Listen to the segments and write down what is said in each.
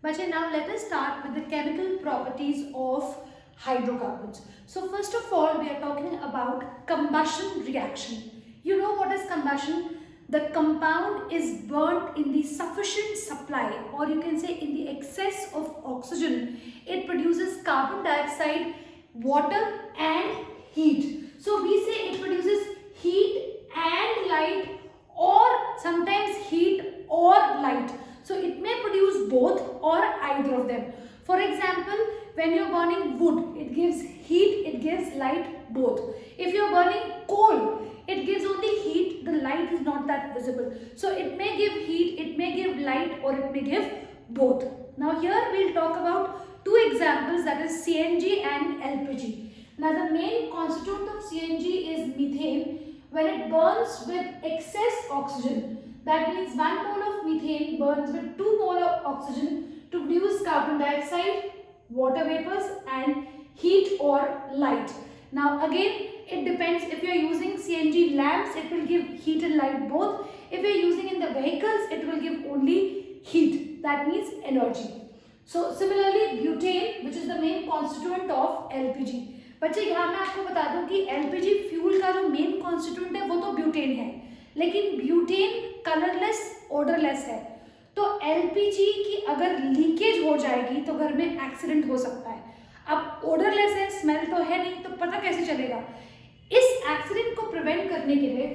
But now let us start with the chemical properties of hydrocarbons. So first of all, we are talking about combustion reaction. You know what is combustion? The compound is burnt in the sufficient supply, or you can say in the excess of oxygen. It produces carbon dioxide, water and heat. So we say it produces heat and light, or sometimes heat or light. So it may produce both or either of them. For example, when you're burning wood, it gives heat, it gives light, both. If you're burning coal, it gives only heat, the light is not that visible. So it may give heat, it may give light, or it may give both. Now here we'll talk about two examples, that is CNG and LPG. Now the main constituent of CNG is methane. When it burns with excess oxygen, that means 1 mole of methane burns with 2 mole of oxygen to produce carbon dioxide, water vapors and heat or light. Now again, it depends. If you are using CNG lamps, it will give heat and light both. If you are using in the vehicles, it will give only heat, that means energy. So similarly, butane, which is the main constituent of LPG. बच्चे यहाँ मैं आपको बता दूं कि LPG fuel का जो main constituent है वो तो ब्यूटेन है, लेकिन ब्यूटेन कलरलेस ओडरलेस है। तो LPG की अगर लीकेज हो जाएगी तो घर में एक्सीडेंट हो सकता है। अब ओडरलेस है, स्मेल तो है नहीं, तो पता कैसे चलेगा? इस एक्सीडेंट को प्रिवेंट करने के लिए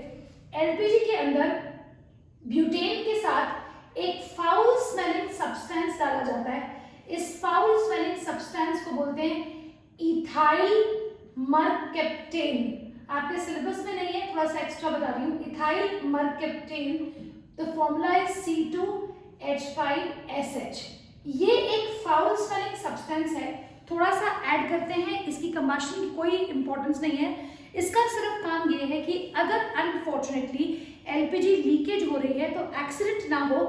LPG के अंदर ब्यूटेन के साथ एक फाउल स्मेलिंग सब्सटेंस डाला जाता है। इस फाउल स्मेलिंग सब्सटेंस को बोलते हैं इथाइल मरकैप्टेन। आपके सिलेबस में नहीं है, थोड़ा सा एक्स्ट्रा बता रही हूँ। Ethyl mercaptan, the formula is C2H5SH। ये एक फाउल स्मेलिंग सब्सटेंस है, थोड़ा सा ऐड करते हैं, इसकी कंबशन की कोई इंपॉर्टेंस नहीं है। इसका सिर्फ काम ये है कि अगर अनफॉर्चुनेटली LPG लीकेज हो रही है तो एक्सीडेंट ना हो,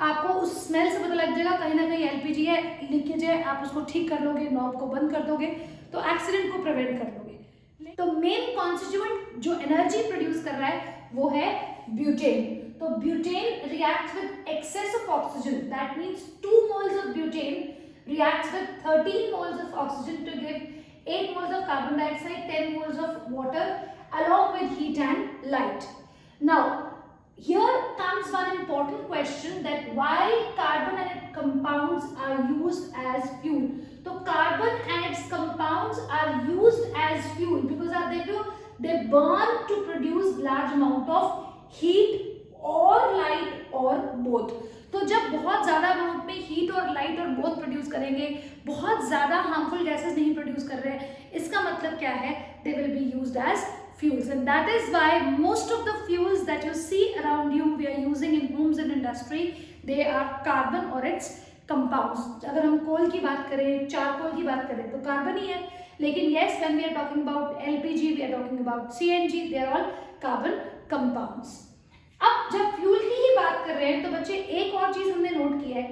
आपको उस स्मेल से पता लग जाएगा कहीं ना कहीं LPG है, लीकेज है, आप उसको ठीक कर लोगे, नॉब को बंद कर दोगे तो एक्सीडेंट को प्रिवेंट कर लोगे। तो मेन कॉन्स्टिट्यूएंट जो एनर्जी प्रोड्यूस कर रहा है वो है ब्यूटेन। तो butane reacts with excess of oxygen, that means 2 moles of butane reacts with 13 moles of oxygen to give 8 moles of carbon dioxide, 10 moles of water along with heat and light. Now here comes one important question, that why carbon and its compounds are used as fuel. So carbon and its compounds are used as fuel because they burn to produce large amount of heat or light or both. तो जब बहुत ज़्यादा amount में heat और light और both produce करेंगे, बहुत ज़्यादा हार्मफुल गैसेस नहीं प्रोड्यूस कर रहे हैं, इसका मतलब क्या है? They will be used as fuels, and that is why most of the fuels that you see around you we are using in homes and industry, they are carbon or its compounds. अगर हम कोल की बात करें, charcoal की बात करें तो carbon ही है, लेकिन yes, when we are talking about LPG, we are talking about CNG, they are all carbon compounds. अब जब फ्यूल की ही बात कर रहे हैं तो बच्चे एक और चीज हमने नोट की है,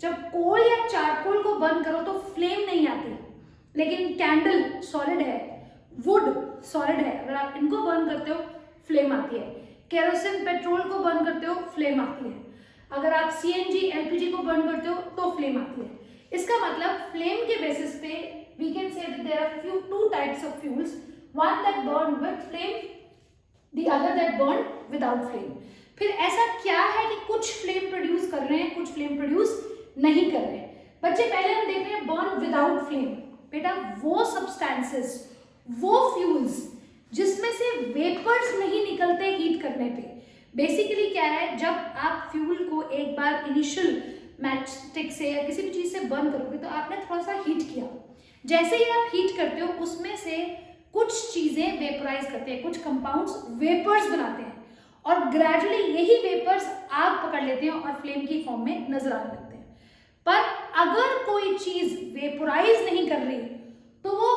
जब कोल या चारकोल को बर्न करो तो फ्लेम नहीं आती, लेकिन कैंडल सॉलिड है, वुड सॉलिड है, अगर आप इनको बर्न करते हो फ्लेम आती है। केरोसिन पेट्रोल को बर्न करते हो फ्लेम आती है, अगर आप CNG LPG को बर्न करते हो तो फ्लेम आती है। इसका मतलब फ्लेम के बेसिस पे we can say that there are two types of fuels, one that burn with flame, the other that burn without flame. फिर ऐसा क्या है कि कुछ फ्लेम प्रोड्यूस कर रहे हैं, कुछ फ्लेम प्रोड्यूस नहीं कर रहे हैं? बच्चे पहले हम देख रहे हैं बर्न विदाउट फ्लेम। बेटा वो सब्सटेंसेस, वो फ्यूल्स जिसमें से वेपर्स नहीं निकलते हीट करने पे। बेसिकली क्या है, जब आप फ्यूल को एक बार इनिशियल मैच स्टिक से या किसी भी चीज से बर्न करोगे तो आपने थोड़ा सा हीट किया, जैसे ही आप हीट करते हो उसमें से कुछ चीजें वेपराइज करते हैं, कुछ कंपाउंड्स वेपर्स बनाते हैं, और ग्रेजुअली यही वेपर्स आग पकड़ लेते हैं और फ्लेम की फॉर्म में नजर आने लगते हैं। पर अगर कोई चीज वेपराइज नहीं कर रही तो वो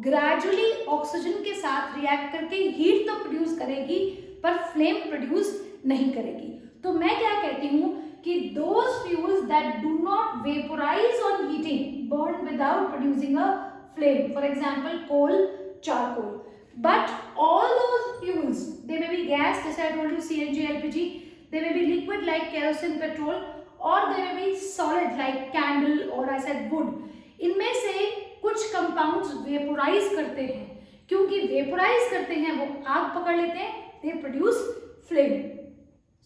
ग्रेजुअली ऑक्सीजन के साथ रिएक्ट करके हीट तो प्रोड्यूस करेगी पर फ्लेम प्रोड्यूस नहीं करेगी। तो मैं क्या कहती हूँ कि those fuels that do not vaporise on heating burn without producing a flame, for example coal, charcoal, but all those fuels, they may be gas, as I told you, CNG, LPG, they may be liquid like kerosene, petrol, और दे में B solid like candle और I said would. इनमें से कुछ compounds vaporise करते हैं, क्योंकि vaporise करते हैं वो आग पकड़ लेते हैं, they produce flame.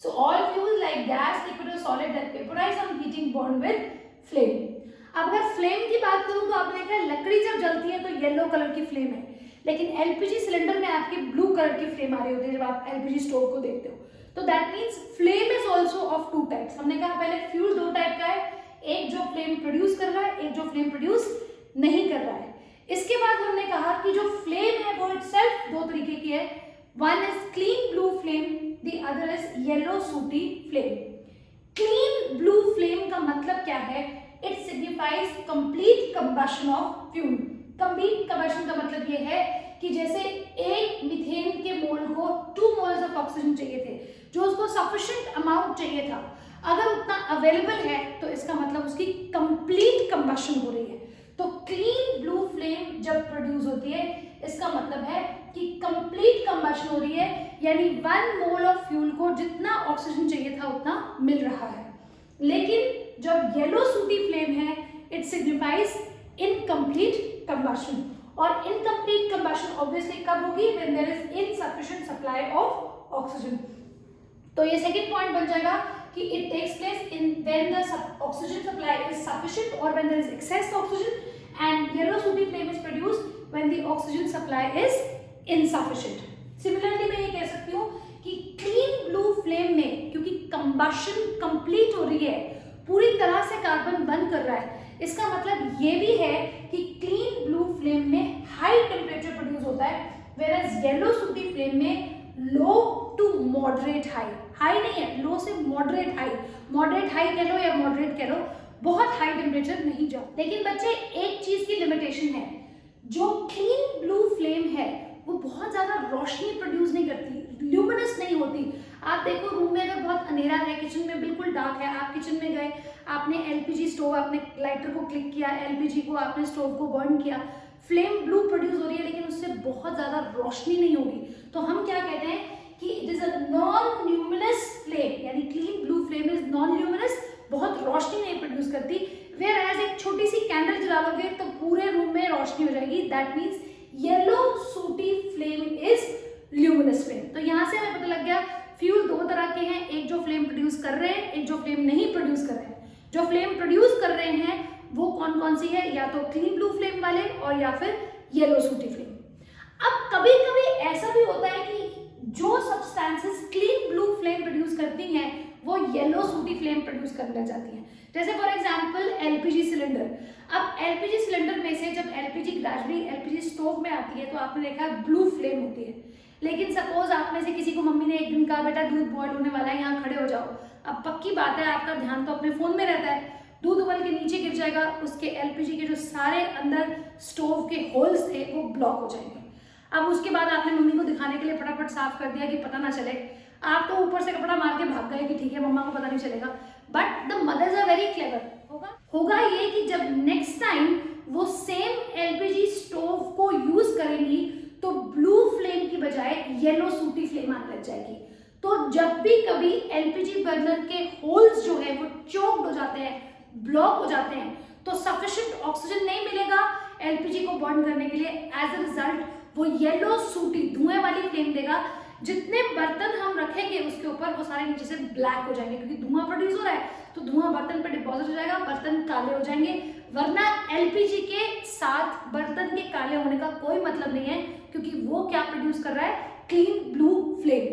So all fuels like gas, liquid और solid that vaporise on heating burn with flame. अब अगर फ्लेम की बात करूं तो आपने देखा है लकड़ी जब जलती है तो येलो कलर की फ्लेम है, लेकिन एलपीजी सिलेंडर में आपकी ब्लू कलर की फ्लेम आ रही होती है जब आप एलपीजी स्टोव को देखते हो। तो that means flame is also of two types. हमने कहा पहले फ्यूल दो टाइप का है, एक जो फ्लेम प्रोड्यूस कर रहा है, एक जो फ्लेम प्रोड्यूस नहीं कर रहा है। इसके बाद हमने कहा कि जो फ्लेम है वो इटसेल्फ दो तरीके की है, one is clean blue flame, the other is yellow sooty flame. Clean blue flame का मतलब क्या है? It signifies complete combustion of fuel. Complete combustion का मतलब ये है कि जैसे एक मीथेन के मोल को 2 मोल्स ऑफ ऑक्सीजन चाहिए थे, जो उसको सफिशिएंट अमाउंट चाहिए था, अगर उतना अवेलेबल है तो इसका मतलब उसकी कंप्लीट कंबशन हो रही है। तो क्लीन ब्लू फ्लेम जब प्रोड्यूस होती है इसका मतलब है कि कंप्लीट कंबशन हो रही है, यानी 1 मोल ऑफ फ्यूल को जितना ऑक्सीजन चाहिए था उतना मिल रहा है। लेकिन जब येलो सूटी फ्लेम है इट सिग्निफाइज इनकम्प्लीट कंबशन, और इनकम्प्लीट कंबशन ऑब्वियसली कब होगी? When there is insufficient supply of oxygen. तो ये सेकंड पॉइंट बन जाएगा कि it takes place in when the oxygen supply is sufficient और when there is excess oxygen, and yellow sooty flame is produced when the oxygen supply is insufficient. Similarly मैं ये कह सकती हूँ कि क्लीन ब्लू फ्लेम में क्योंकि combustion complete हो रही है, पूरी तरह से कार्बन बर्न कर रहा है, इसका मतलब ये भी है कि क्लीन ब्लू फ्लेम में हाई टेम्परेचर प्रोड्यूस होता है, व्हेयरएज येलो सूटी फ्लेम में लो टू मॉडरेट हाई। हाई नहीं है, लो से मॉडरेट हाई, मॉडरेट हाई कह लो या मॉडरेट कह लो, बहुत हाई टेम्परेचर नहीं जाओ। लेकिन बच्चे एक चीज की लिमिटेशन है, जो क्लीन ब्लू फ्लेम है वो बहुत ज्यादा रोशनी प्रोड्यूस नहीं करती, ल्यूमिनस नहीं होती। आप देखो रूम में अगर बहुत अंधेरा है, किचन में बिल्कुल डार्क है, आप किचन में गए, आपने एलपीजी स्टोव, आपने लाइटर को क्लिक किया, एलपीजी को आपने स्टोव को बर्न किया, फ्लेम ब्लू प्रोड्यूस हो रही है, लेकिन उससे बहुत ज्यादा रोशनी नहीं होगी। तो हम क्या कहते हैं कि it is a non luminous flame, यानी clean blue flame is non luminous, बहुत रोशनी नहीं प्रोड्यूस करती। वेयर एज एक छोटी सी कैंडल जला लोगे तो पूरे रूम में रोशनी हो जाएगी, that means yellow sooty flame is luminous flame. तो यहाँ से हमें पता लग गया फ्यूल दो तरह के हैं, एक जो फ्लेम प्रोड्यूस कर रहे हैं, एक जो फ्लेम नहीं प्रोड्यूस कर रहे हैं। जो फ्लेम प्रोड्यूस कर रहे हैं वो कौन कौन सी है? या तो क्लीन ब्लू फ्लेम वाले और या फिर येलो सूटी फ्लेम। अब कभी कभी ऐसा भी होता है कि जो substances clean blue flame produce करती हैं वो येलो सूटी फ्लेम प्रोड्यूस करने लग जाती हैं। जैसे फॉर एग्जांपल एलपीजी सिलेंडर। अब एलपीजी सिलेंडर में से जब एलपीजी ग्रेजुअली एलपीजी स्टोव में आती है तो आपने देखा ब्लू फ्लेम होती है। लेकिन सपोज आप में से किसी को मम्मी ने एक दिन कहा बेटा दूध बॉयल होने वाला है, यहाँ खड़े हो जाओ। अब पक्की बात है आपका ध्यान तो अपने फोन में रहता है, दूध उबल के नीचे गिर जाएगा, उसके एलपीजी के जो सारे अंदर स्टोव के होल्स थे वो ब्लॉक हो जाएंगे। अब उसके बाद आपने मम्मी को दिखाने के लिए फटाफट साफ कर दिया कि पता ना चले, आप तो ऊपर से कपड़ा मार के भाग गए कि ठीक है मम्मा को पता नहीं चलेगा, but the mothers are very clever. होगा ये कि जब नेक्स्ट टाइम वो सेम एलपीजी स्टोव को यूज करेंगी तो ब्लू फ्लेम की बजाय येलो सूटी फ्लेम आने लग जाएगी। तो जब भी कभी एलपीजी बर्नर के होल्स जो है वो चोक्ड हो जाते हैं, ब्लॉक हो जाते हैं, तो सफिशिएंट ऑक्सीजन नहीं मिलेगा एलपीजी को बर्न करने के लिए। एज अ रिजल्ट वो येलो सूटी धुएं वाली फ्लेम देगा। जितने बर्तन हम रखेंगे उसके ऊपर वो सारे नीचे से ब्लैक हो जाएंगे, क्योंकि धुआं प्रोड्यूस हो रहा है तो धुआं बर्तन पे डिपॉजिट हो जाएगा, बर्तन काले हो जाएंगे। वरना एलपीजी के साथ बर्तन के काले होने का कोई मतलब नहीं है, क्योंकि वो क्या प्रोड्यूस कर रहा है? Clean blue flame.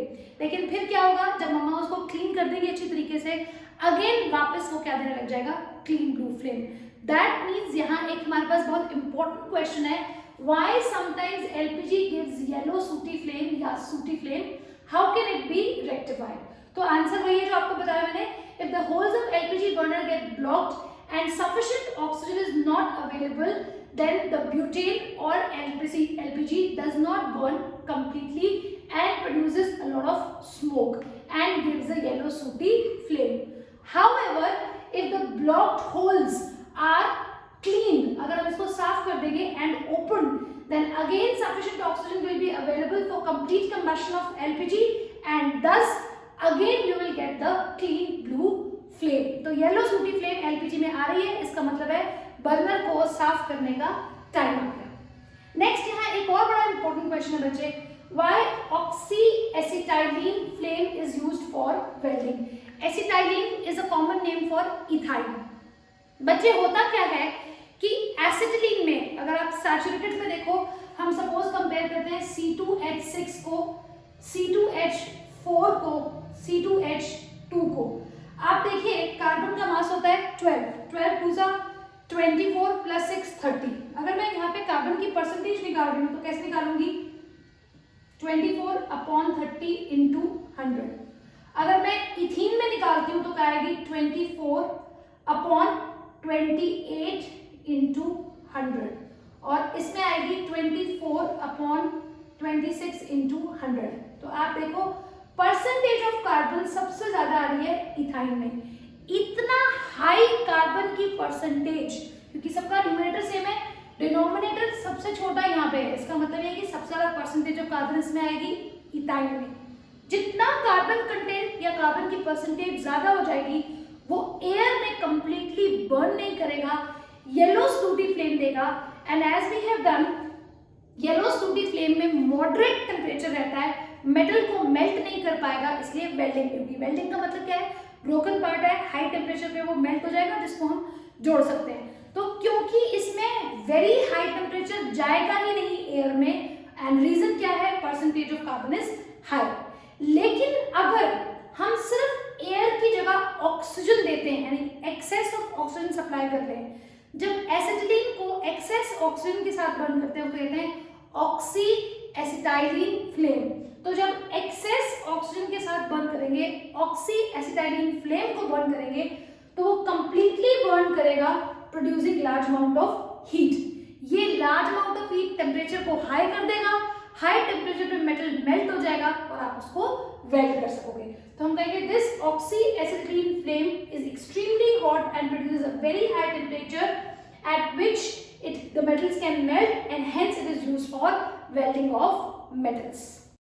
लेकिन फिर क्या होगा? जब मम्मा उसको क्लीन कर देंगे अच्छी तरीके से, अगेन वापस वो क्या देने लग जाएगा? Clean blue flame. That means यहाँ एक हमारे पास बहुत इंपॉर्टेंट क्वेश्चन है, why sometimes LPG gives yellow sooty flame या sooty flame? How can it be rectified? तो आंसर वही है जो आपको बताया मैंने, if the holes of LPG burner get blocked and sufficient oxygen is not available, then the butane or LPG does not burn completely and produces a lot of smoke and gives a yellow sooty flame. However, if the blocked holes are clean, अगर हम इसको साफ कर देंगे and open, then again sufficient oxygen will be available for complete combustion of LPG and thus again you will get the clean blue flame. तो yellow sooty flame LPG में आ रही है, इसका मतलब है बर्नर को साफ करने का टाइम आ गया। नेक्स्ट यहाँ एक और बड़ा इंपॉर्टेंट क्वेश्चन है बच्चे, why oxy acetylene flame is used for welding. Acetylene is a common name for ethyne. बच्चे होता क्या है कि एसिटिलीन में अगर आप सैचुरेटेड में देखो, हम सपोज कंपेयर करते हैं C2H6 को, C2H4 को, C2H2 को। आप देखिए कार्बन का मास होता है 12 2 सा 24 प्लस 6 30। अगर मैं यहाँ पे कार्बन की परसेंटेज निकाल रही हूँ तो कैसे निकालूंगी, 24/30 इंटू 100। अगर मैं इथीन में निकालती हूँ तो क्या आएगी, 24/28 इंटू 100, और इसमें आएगी 24/26 इंटू 100। तो आप देखो परसेंटेज ऑफ कार्बन सबसे ज्यादा आ रही है इथाइन में। इतना हाई कार्बन की परसेंटेज, क्योंकि सबका न्यूमरेटर सेम है, डिनोमिनेटर सबसे छोटा यहाँ पे है, इसका मतलब ये है कि सबसे ज्यादा परसेंटेज ऑफ कार्बन इसमें आएगी इथाइन में। जितना कार्बन कंटेंट या कार्बन की परसेंटेज ज्यादा हो जाएगी वो एयर में कंप्लीटली बर्न नहीं करेगा, येलो स्लूटी फ्लेम देगा। And as we have done, yellow sooty flame में मॉडरेट टेम्परेचर रहता है, मेटल को मेल्ट नहीं कर पाएगा, इसलिए वेल्डिंग होगी। वेल्डिंग का मतलब क्या है, ब्रोकन पार्ट है, हाई टेम्परेचर पे वो मेल्ट हो जाएगा जिसको हम जोड़ सकते हैं। तो क्योंकि इसमें वेरी हाई टेम्परेचर जाएगा ही नहीं एयर में, एंड रीजन क्या है, percentage of carbon is high. लेकिन अगर हम सिर्फ एयर की जगह ऑक्सीजन देते हैं, यानी एक्सेस ऑफ ऑक्सीजन सप्लाई करते हैं, जब एसिटिलीन को एक्सेस ऑक्सीजन के साथ बर्न करते हैं तो कहते हैं ऑक्सी एसिटाइलिन फ्लेम। तो जब एक्सेस ऑक्सीजन के साथ बर्न करेंगे, ऑक्सी एसिटाइलिन फ्लेम को बर्न करेंगे, तो वो कंप्लीटली बर्न करेगा producing large amount of heat. ये large amount of heat temperature को हाई कर देगा, हाई टेम्परेचर पे मेटल मेल्ट हो जाएगा और आप उसको वेल्ड कर सकोगे। तो हम कहेंगे this oxy acetylene flame is extremely hot and produces a very high temperature at which the metals can melt, and hence it is used for welding of metals.